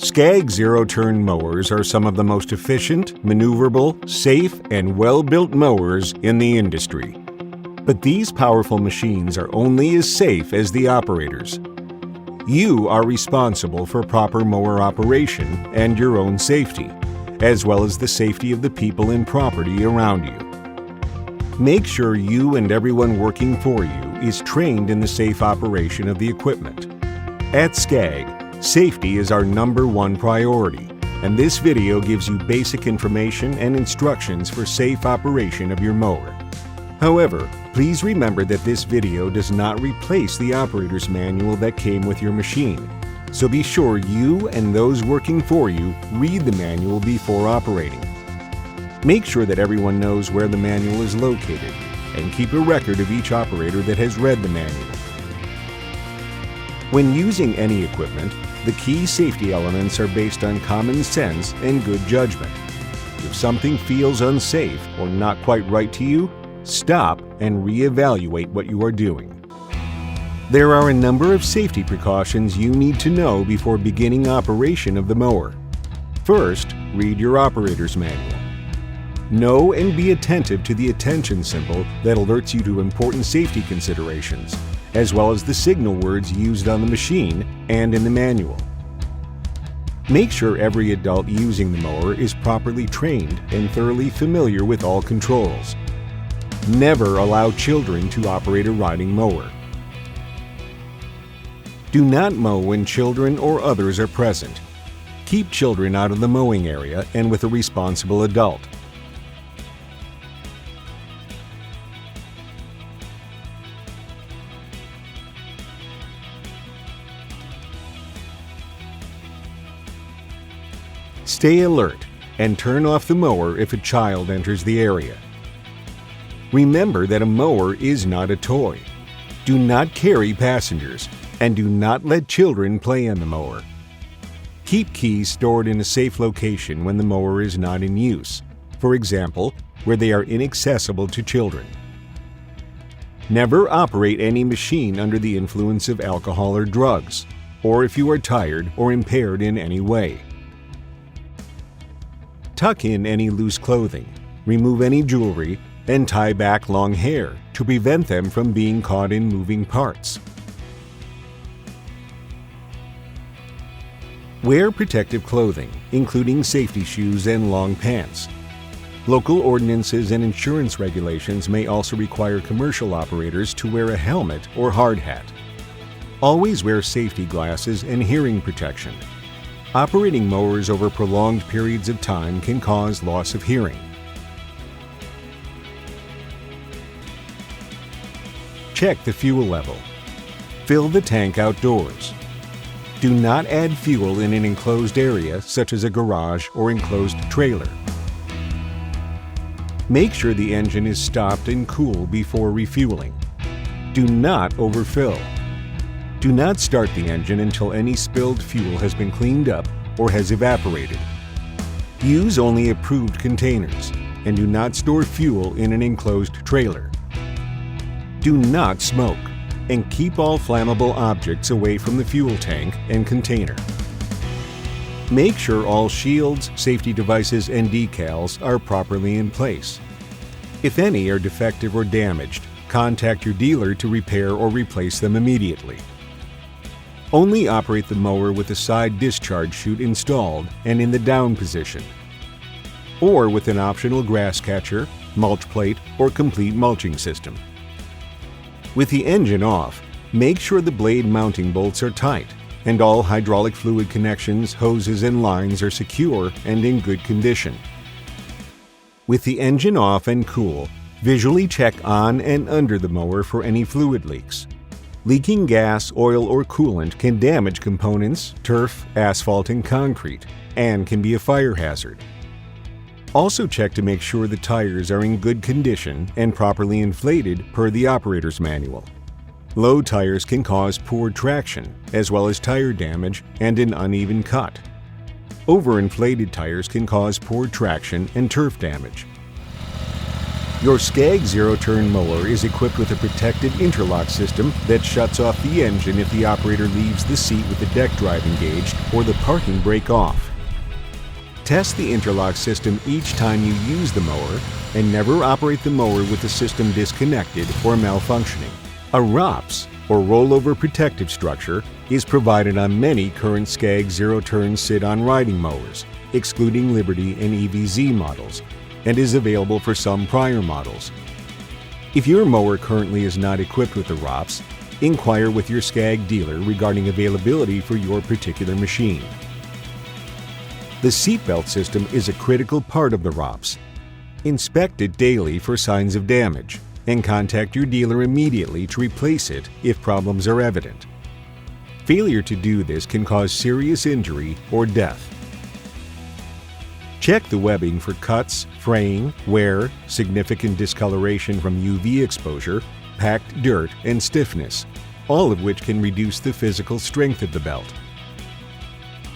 Skag zero-turn mowers are some of the most efficient, maneuverable, safe, and well-built mowers in the industry. But these powerful machines are only as safe as the operators. You are responsible for proper mower operation and your own safety, as well as the safety of the people and property around you. Make sure you and everyone working for you is trained in the safe operation of the equipment. At Skag, safety is our #1 priority, and this video gives you basic information and instructions for safe operation of your mower. However, please remember that this video does not replace the operator's manual that came with your machine, so be sure you and those working for you read the manual before operating. Make sure that everyone knows where the manual is located, and keep a record of each operator that has read the manual. When using any equipment, the key safety elements are based on common sense and good judgment. If something feels unsafe or not quite right to you, stop and reevaluate what you are doing. There are a number of safety precautions you need to know before beginning operation of the mower. First, read your operator's manual. Know and be attentive to the attention symbol that alerts you to important safety considerations, as well as the signal words used on the machine and in the manual. Make sure every adult using the mower is properly trained and thoroughly familiar with all controls. Never allow children to operate a riding mower. Do not mow when children or others are present. Keep children out of the mowing area and with a responsible adult. Stay alert and turn off the mower if a child enters the area. Remember that a mower is not a toy. Do not carry passengers, and do not let children play on the mower. Keep keys stored in a safe location when the mower is not in use, for example, where they are inaccessible to children. Never operate any machine under the influence of alcohol or drugs, or if you are tired or impaired in any way. Tuck in any loose clothing, remove any jewelry, and tie back long hair to prevent them from being caught in moving parts. Wear protective clothing, including safety shoes and long pants. Local ordinances and insurance regulations may also require commercial operators to wear a helmet or hard hat. Always wear safety glasses and hearing protection. Operating mowers over prolonged periods of time can cause loss of hearing. Check the fuel level. Fill the tank outdoors. Do not add fuel in an enclosed area such as a garage or enclosed trailer. Make sure the engine is stopped and cool before refueling. Do not overfill. Do not start the engine until any spilled fuel has been cleaned up or has evaporated. Use only approved containers, and do not store fuel in an enclosed trailer. Do not smoke, and keep all flammable objects away from the fuel tank and container. Make sure all shields, safety devices, and decals are properly in place. If any are defective or damaged, contact your dealer to repair or replace them immediately. Only operate the mower with a side discharge chute installed and in the down position, or with an optional grass catcher, mulch plate, or complete mulching system. With the engine off, make sure the blade mounting bolts are tight and all hydraulic fluid connections, hoses, and lines are secure and in good condition. With the engine off and cool, visually check on and under the mower for any fluid leaks. Leaking gas, oil, or coolant can damage components, turf, asphalt, and concrete, and can be a fire hazard. Also check to make sure the tires are in good condition and properly inflated per the operator's manual. Low tires can cause poor traction, as well as tire damage and an uneven cut. Overinflated tires can cause poor traction and turf damage. Your Skag zero-turn mower is equipped with a protected interlock system that shuts off the engine if the operator leaves the seat with the deck drive engaged or the parking brake off. Test the interlock system each time you use the mower and never operate the mower with the system disconnected or malfunctioning. A ROPS, or rollover protective structure, is provided on many current Skag zero-turn sit-on riding mowers, excluding Liberty and EVZ models, and is available for some prior models. If your mower currently is not equipped with the ROPS, inquire with your Skag dealer regarding availability for your particular machine. The seatbelt system is a critical part of the ROPS. Inspect it daily for signs of damage and contact your dealer immediately to replace it if problems are evident. Failure to do this can cause serious injury or death. Check the webbing for cuts, fraying, wear, significant discoloration from UV exposure, packed dirt, and stiffness, all of which can reduce the physical strength of the belt.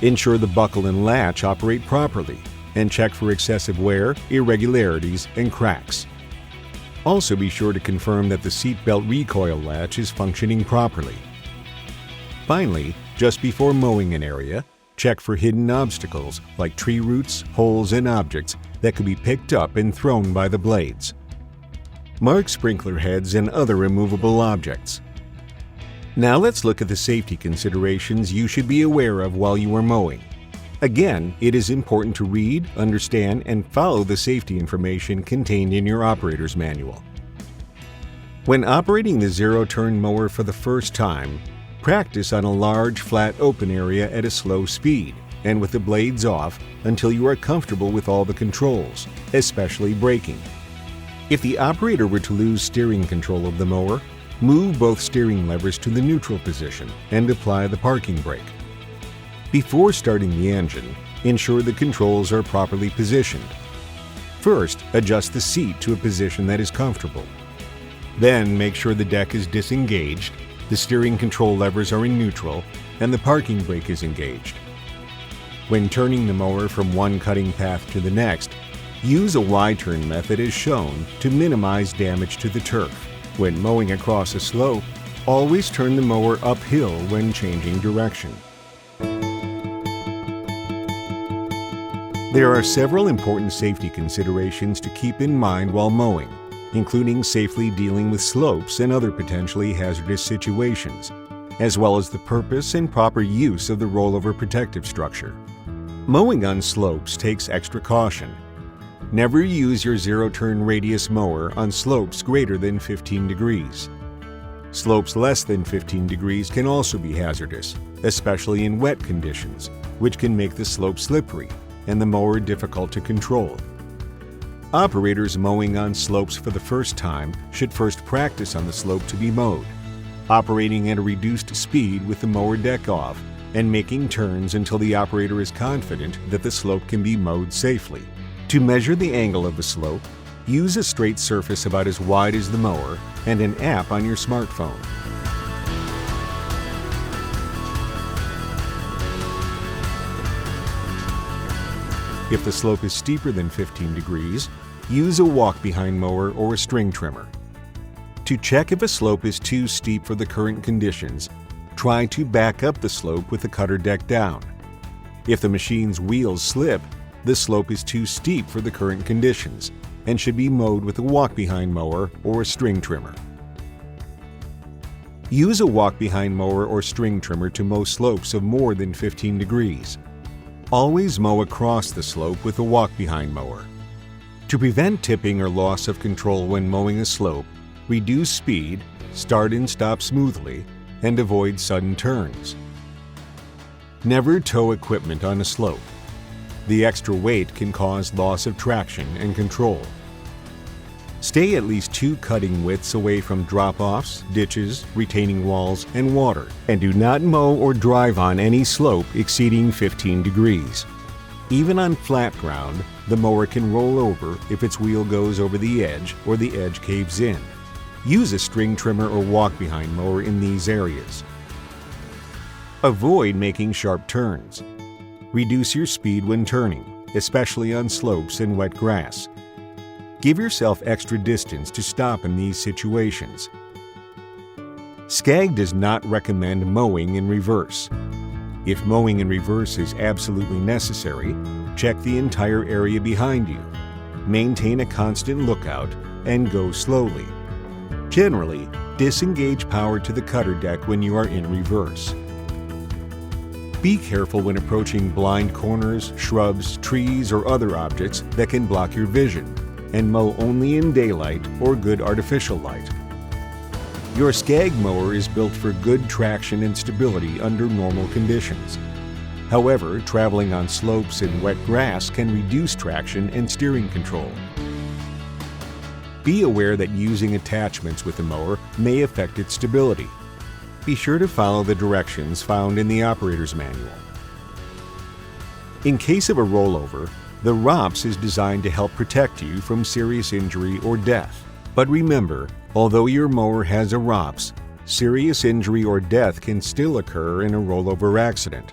Ensure the buckle and latch operate properly, and check for excessive wear, irregularities, and cracks. Also be sure to confirm that the seatbelt recoil latch is functioning properly. Finally, just before mowing an area, check for hidden obstacles like tree roots, holes, and objects that could be picked up and thrown by the blades. Mark sprinkler heads and other removable objects. Now let's look at the safety considerations you should be aware of while you are mowing. Again, it is important to read, understand, and follow the safety information contained in your operator's manual. When operating the zero-turn mower for the first time, practice on a large, flat, open area at a slow speed and with the blades off until you are comfortable with all the controls, especially braking. If the operator were to lose steering control of the mower, move both steering levers to the neutral position and apply the parking brake. Before starting the engine, ensure the controls are properly positioned. First, adjust the seat to a position that is comfortable. Then make sure the deck is disengaged, the steering control levers are in neutral, and the parking brake is engaged. When turning the mower from one cutting path to the next, use a Y-turn method as shown to minimize damage to the turf. When mowing across a slope, always turn the mower uphill when changing direction. There are several important safety considerations to keep in mind while mowing, including safely dealing with slopes and other potentially hazardous situations, as well as the purpose and proper use of the rollover protective structure. Mowing on slopes takes extra caution. Never use your zero-turn radius mower on slopes greater than 15 degrees. Slopes less than 15 degrees can also be hazardous, especially in wet conditions, which can make the slope slippery and the mower difficult to control. Operators mowing on slopes for the first time should first practice on the slope to be mowed, operating at a reduced speed with the mower deck off and making turns until the operator is confident that the slope can be mowed safely. To measure the angle of the slope, use a straight surface about as wide as the mower and an app on your smartphone. If the slope is steeper than 15 degrees, use a walk-behind mower or a string trimmer. To check if a slope is too steep for the current conditions, try to back up the slope with the cutter deck down. If the machine's wheels slip, the slope is too steep for the current conditions and should be mowed with a walk-behind mower or a string trimmer. Use a walk-behind mower or string trimmer to mow slopes of more than 15 degrees. Always mow across the slope with a walk-behind mower. To prevent tipping or loss of control when mowing a slope, reduce speed, start and stop smoothly, and avoid sudden turns. Never tow equipment on a slope. The extra weight can cause loss of traction and control. Stay at least 2 cutting widths away from drop-offs, ditches, retaining walls, and water, and do not mow or drive on any slope exceeding 15 degrees. Even on flat ground, the mower can roll over if its wheel goes over the edge or the edge caves in. Use a string trimmer or walk-behind mower in these areas. Avoid making sharp turns. Reduce your speed when turning, especially on slopes and wet grass. Give yourself extra distance to stop in these situations. SCAG does not recommend mowing in reverse. If mowing in reverse is absolutely necessary, check the entire area behind you. Maintain a constant lookout and go slowly. Generally, disengage power to the cutter deck when you are in reverse. Be careful when approaching blind corners, shrubs, trees, or other objects that can block your vision, and mow only in daylight or good artificial light. Your SCAG mower is built for good traction and stability under normal conditions. However, traveling on slopes and wet grass can reduce traction and steering control. Be aware that using attachments with the mower may affect its stability. Be sure to follow the directions found in the operator's manual. In case of a rollover, the ROPS is designed to help protect you from serious injury or death. But remember, although your mower has a ROPS, serious injury or death can still occur in a rollover accident.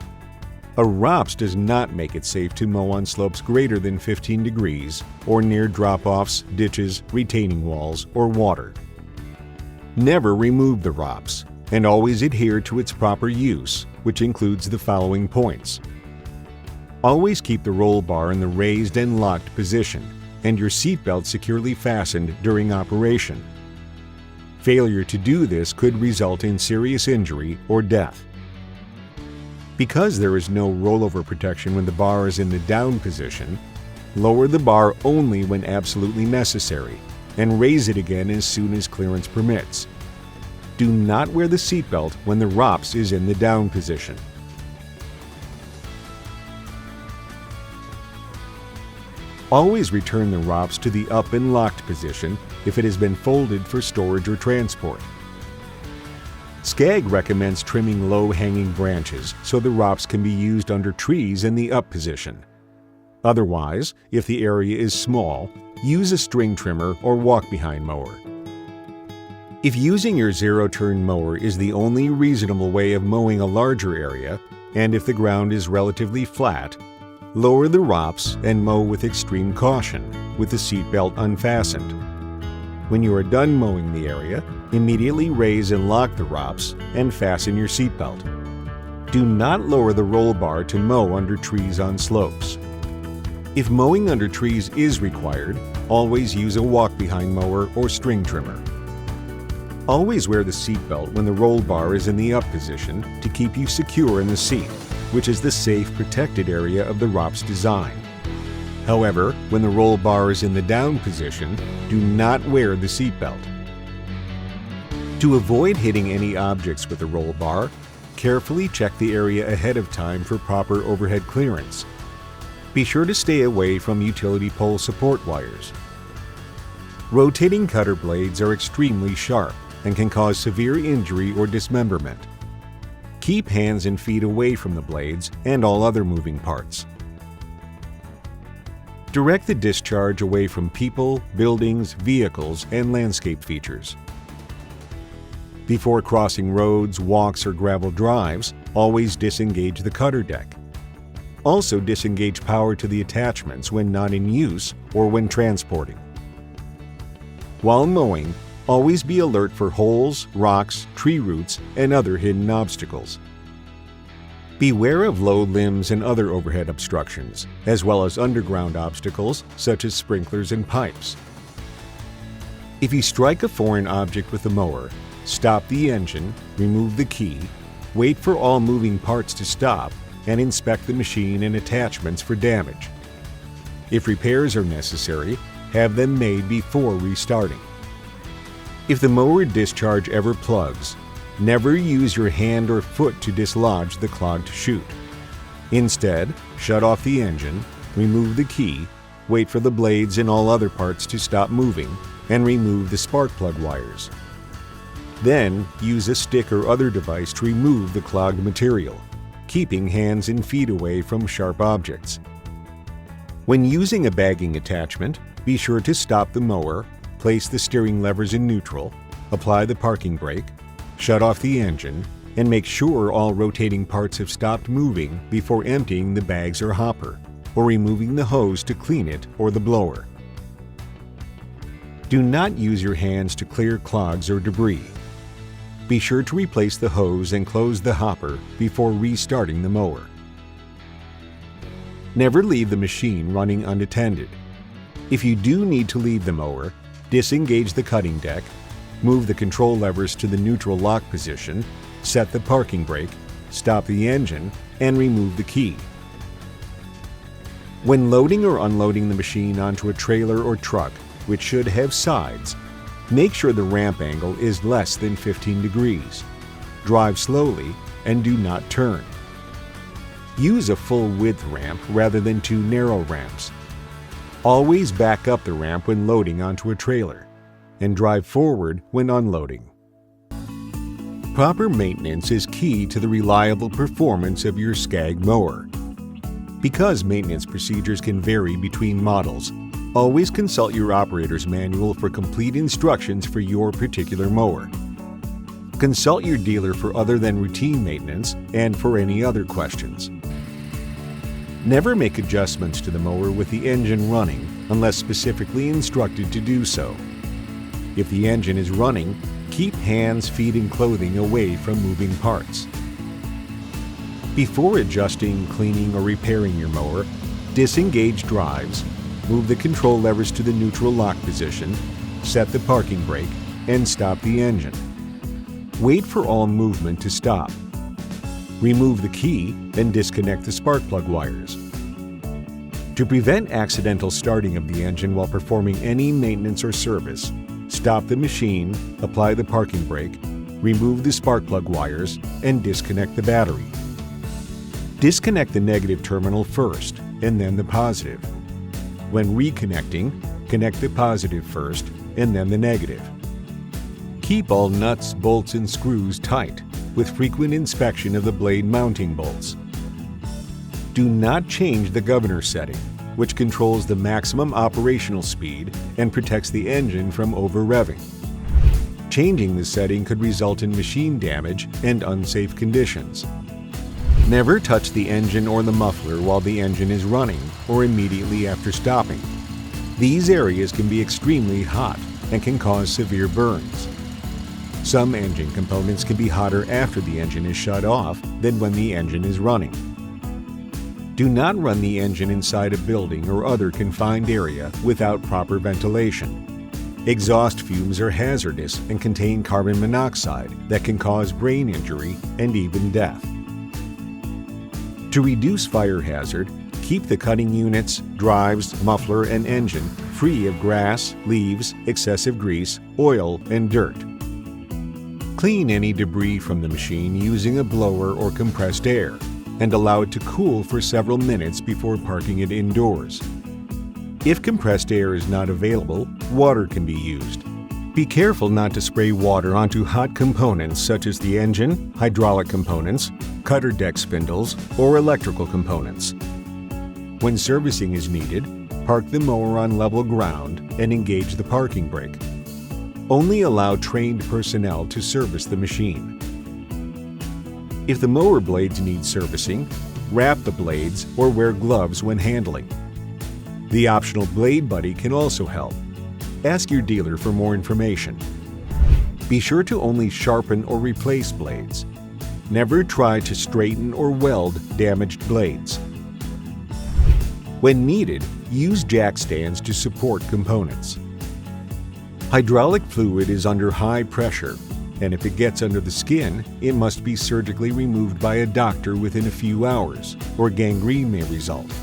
A ROPS does not make it safe to mow on slopes greater than 15 degrees or near drop-offs, ditches, retaining walls, or water. Never remove the ROPS, and always adhere to its proper use, which includes the following points. Always keep the roll bar in the raised and locked position, and your seatbelt securely fastened during operation. Failure to do this could result in serious injury or death. Because there is no rollover protection when the bar is in the down position, lower the bar only when absolutely necessary, and raise it again as soon as clearance permits. Do not wear the seatbelt when the ROPS is in the down position. Always return the ROPS to the up and locked position if it has been folded for storage or transport. SCAG recommends trimming low-hanging branches so the ROPS can be used under trees in the up position. Otherwise, if the area is small, use a string trimmer or walk-behind mower. If using your zero-turn mower is the only reasonable way of mowing a larger area, and if the ground is relatively flat, lower the ROPS and mow with extreme caution, with the seatbelt unfastened. When you are done mowing the area, immediately raise and lock the ROPS and fasten your seatbelt. Do not lower the roll bar to mow under trees on slopes. If mowing under trees is required, always use a walk-behind mower or string trimmer. Always wear the seatbelt when the roll bar is in the up position to keep you secure in the seat, which is the safe, protected area of the ROPS design. However, when the roll bar is in the down position, do not wear the seatbelt. To avoid hitting any objects with the roll bar, carefully check the area ahead of time for proper overhead clearance. Be sure to stay away from utility pole support wires. Rotating cutter blades are extremely sharp and can cause severe injury or dismemberment. Keep hands and feet away from the blades and all other moving parts. Direct the discharge away from people, buildings, vehicles, and landscape features. Before crossing roads, walks, or gravel drives, always disengage the cutter deck. Also disengage power to the attachments when not in use or when transporting. While mowing, always be alert for holes, rocks, tree roots, and other hidden obstacles. Beware of low limbs and other overhead obstructions, as well as underground obstacles such as sprinklers and pipes. If you strike a foreign object with the mower, stop the engine, remove the key, wait for all moving parts to stop, and inspect the machine and attachments for damage. If repairs are necessary, have them made before restarting. If the mower discharge ever plugs, never use your hand or foot to dislodge the clogged chute. Instead, shut off the engine, remove the key, wait for the blades and all other parts to stop moving, and remove the spark plug wires. Then, use a stick or other device to remove the clogged material, keeping hands and feet away from sharp objects. When using a bagging attachment, be sure to stop the mower, place the steering levers in neutral, apply the parking brake, shut off the engine, and make sure all rotating parts have stopped moving before emptying the bags or hopper, or removing the hose to clean it or the blower. Do not use your hands to clear clogs or debris. Be sure to replace the hose and close the hopper before restarting the mower. Never leave the machine running unattended. If you do need to leave the mower, disengage the cutting deck, move the control levers to the neutral lock position, set the parking brake, stop the engine, and remove the key. When loading or unloading the machine onto a trailer or truck, which should have sides, make sure the ramp angle is less than 15 degrees. Drive slowly and do not turn. Use a full-width ramp rather than two narrow ramps. Always back up the ramp when loading onto a trailer, and drive forward when unloading. Proper maintenance is key to the reliable performance of your Skag mower. Because maintenance procedures can vary between models, always consult your operator's manual for complete instructions for your particular mower. Consult your dealer for other than routine maintenance and for any other questions. Never make adjustments to the mower with the engine running unless specifically instructed to do so. If the engine is running, keep hands, feet, and clothing away from moving parts. Before adjusting, cleaning, or repairing your mower, disengage drives, move the control levers to the neutral lock position, set the parking brake, and stop the engine. Wait for all movement to stop. Remove the key and disconnect the spark plug wires. To prevent accidental starting of the engine while performing any maintenance or service, stop the machine, apply the parking brake, remove the spark plug wires, and disconnect the battery. Disconnect the negative terminal first and then the positive. When reconnecting, connect the positive first and then the negative. Keep all nuts, bolts, and screws tight, with frequent inspection of the blade mounting bolts. Do not change the governor setting, which controls the maximum operational speed and protects the engine from over-revving. Changing the setting could result in machine damage and unsafe conditions. Never touch the engine or the muffler while the engine is running or immediately after stopping. These areas can be extremely hot and can cause severe burns. Some engine components can be hotter after the engine is shut off than when the engine is running. Do not run the engine inside a building or other confined area without proper ventilation. Exhaust fumes are hazardous and contain carbon monoxide that can cause brain injury and even death. To reduce fire hazard, keep the cutting units, drives, muffler, and engine free of grass, leaves, excessive grease, oil, and dirt. Clean any debris from the machine using a blower or compressed air, and allow it to cool for several minutes before parking it indoors. If compressed air is not available, water can be used. Be careful not to spray water onto hot components such as the engine, hydraulic components, cutter deck spindles, or electrical components. When servicing is needed, park the mower on level ground and engage the parking brake. Only allow trained personnel to service the machine. If the mower blades need servicing, wrap the blades or wear gloves when handling. The optional Blade Buddy can also help. Ask your dealer for more information. Be sure to only sharpen or replace blades. Never try to straighten or weld damaged blades. When needed, use jack stands to support components. Hydraulic fluid is under high pressure, and if it gets under the skin, it must be surgically removed by a doctor within a few hours, or gangrene may result.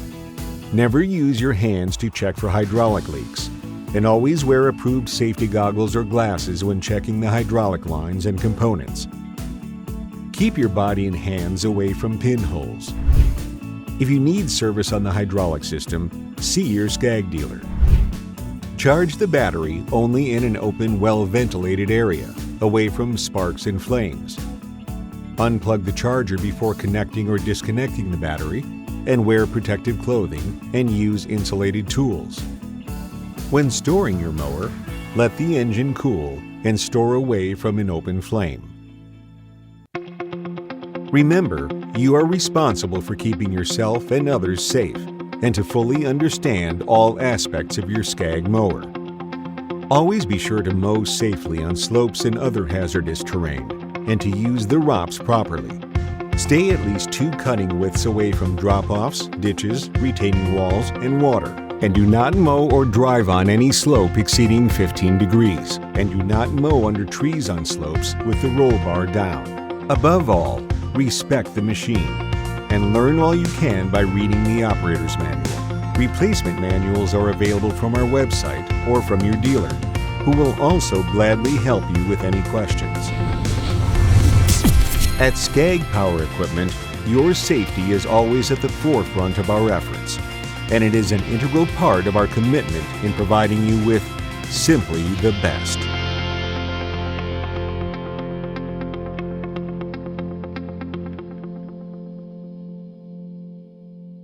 Never use your hands to check for hydraulic leaks, and always wear approved safety goggles or glasses when checking the hydraulic lines and components. Keep your body and hands away from pinholes. If you need service on the hydraulic system, see your Skag dealer. Charge the battery only in an open, well-ventilated area, away from sparks and flames. Unplug the charger before connecting or disconnecting the battery, and wear protective clothing and use insulated tools. When storing your mower, let the engine cool and store away from an open flame. Remember, you are responsible for keeping yourself and others safe, and to fully understand all aspects of your Skag mower. Always be sure to mow safely on slopes and other hazardous terrain, and to use the ROPS properly. Stay at least 2 cutting widths away from drop-offs, ditches, retaining walls, and water. And do not mow or drive on any slope exceeding 15 degrees. And do not mow under trees on slopes with the roll bar down. Above all, respect the machine. And learn all you can by reading the operator's manual. Replacement manuals are available from our website or from your dealer, who will also gladly help you with any questions. At Skag Power Equipment, your safety is always at the forefront of our efforts, and it is an integral part of our commitment in providing you with simply the best.